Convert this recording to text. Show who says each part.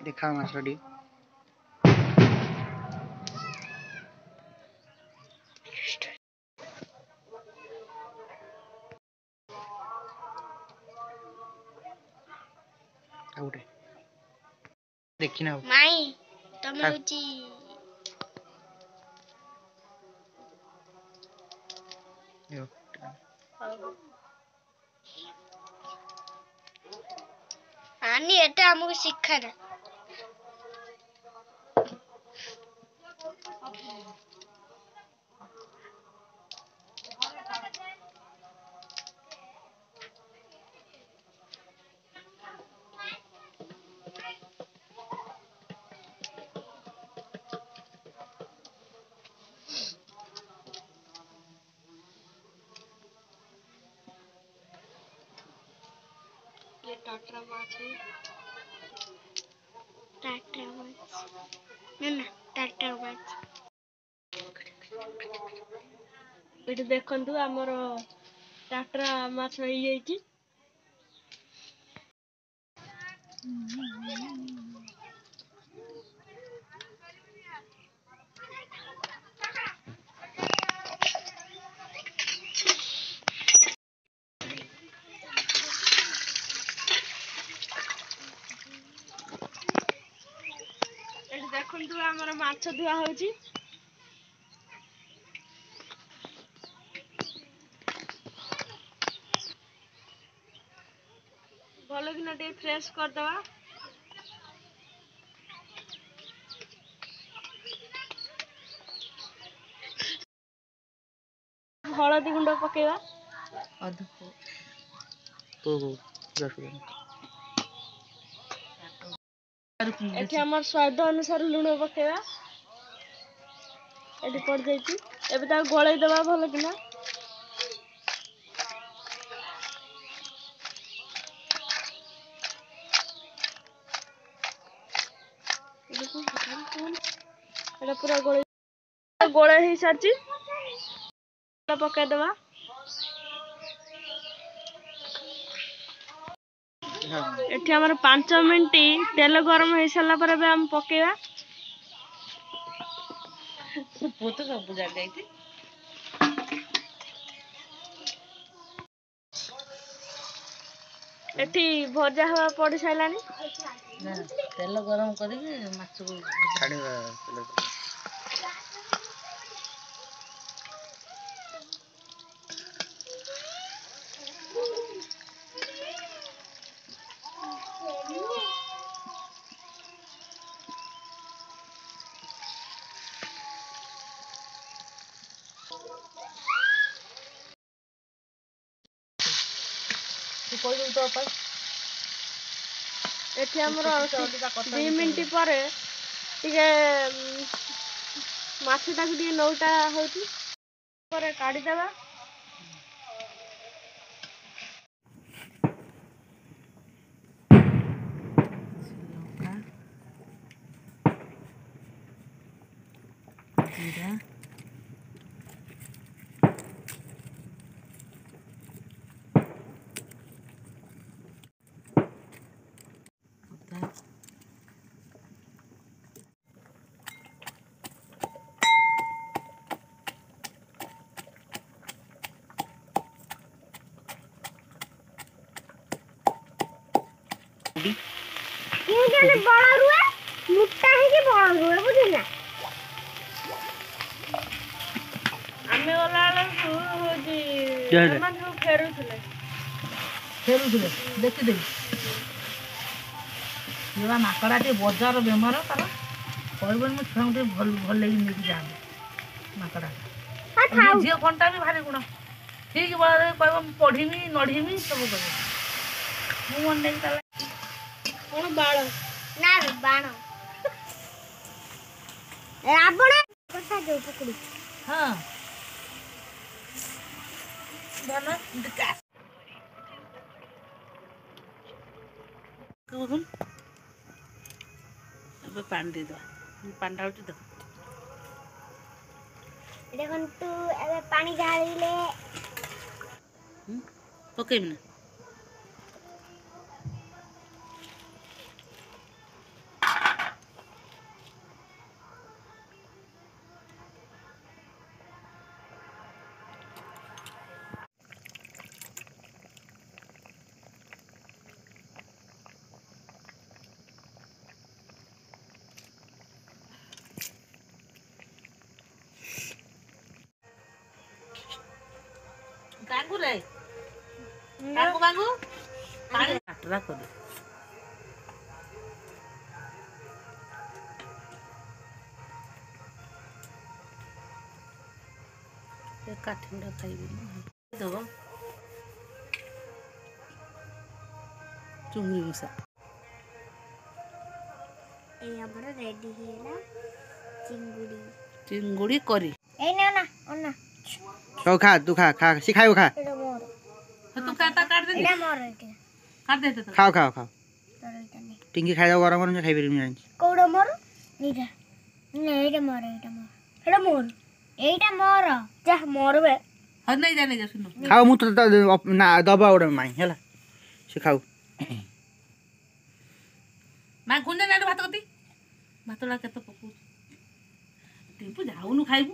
Speaker 1: देखा माछटी देखी ना
Speaker 2: माई तमे होची आनी एटा हमको शिक्षा ना ये टाटा माछ ना टाटा माछ एटी देखंतु हमर टाटा माछ होई जाईची एटी देखंतु हमर माछ धुआ होची भलो कि ना टे फ्रेश कर दवा हळदी गुंड पकेवा
Speaker 1: अध तो
Speaker 2: एठी हमर स्वाद अनुसार लूण पकेवा एठी पड़ जाईची एबे ता गळै देबा भलो कि ना एटा पूरा गळै ही सारची पके देबा एठी हमर 5 मिनिट तेल गरम हो सारा पर हम पकेवा
Speaker 1: पोतो सब बुझा जाईती
Speaker 2: एठी भजा हवा पड़ी साइलानी
Speaker 1: ना तेल गरम करके माछ को छाड़ीबा तेल कोई तो पर
Speaker 2: एठी हमर 2 मिनिट पर टिके माछटा को टिके नौटा होची पर काढी देबा
Speaker 1: जीरा
Speaker 2: ये जने बड़ा रुए मुट्टा है कि बड़ा रुए बुझिना हमें वाला होजी मन को फेरुथले
Speaker 1: देखि दे जेवा माकड़ाटे बजार बेमार तार कहबन मु छुआ मते भल लगी नेकी जाबे माकड़ा झियो घंटा भी भारी गुण ठीक बारे कहब पढ़ीमी नढ़ीमी सब कहब मु मन नेकी ताला
Speaker 2: कोन बाळ ना बाण रावण कथा जो पकड़ी
Speaker 1: हां दाना दिका कहून अब पानी दे दो पानी डालती देखो
Speaker 2: देखंतु एबे पानी ढालिले
Speaker 1: ପକେଇବି ନା ଗାଙ୍ଗୁ ରେ ଗାଙ୍ଗୁ ଗାଙ୍ଗୁ ପାଣି କାଟରା କରି ଏ କାଠି ଗୁଡ଼ା ଖାଇବିନି ଦେବ ଚୁଙ୍ଗୁଡ଼ି ମିଶା
Speaker 3: এই আমার রেডি হইলা চিংগুড়ি
Speaker 1: চিঙ্গুড়ি করি
Speaker 3: এই না না না
Speaker 4: ସବୁ ଖା ତୁ ଖା ଖା ସେ ଖାଇବୁ ଖା
Speaker 3: এটা মোর
Speaker 1: ତୁ କାଟା କାଟ ଦେ
Speaker 3: এটা মোর এটা
Speaker 1: କାଟ ଦେ ତ
Speaker 4: ଖାଅ ଖାଅ ଖାଅ
Speaker 3: তোর এটা নে
Speaker 4: ଟିଙ୍କି ଖାଇଦେବ ଗରମ ଗରମ ସେ ଖାଇପାରିବିନି ଜାଣିଛି
Speaker 3: কোড়া মোর নিটা না এটা মোর এটা মোর এইটা মোর যা মোর বে
Speaker 1: ହଁ ନେଇ ଯା ଶୁଣ
Speaker 4: ଖାଉ ମୁଁ ତ ନା ଦବା ଗୋଟେ ମାଇଁ ହେଲା ସେ ଖାଉ
Speaker 1: ମା ଗୁଣ୍ଡେ ନାଡୁ ଭାତ କତି ଭାତଟା କେତେ ପକଉଛୁ ଟିପୁ ଯାଉନୁ ଖାଇବୁ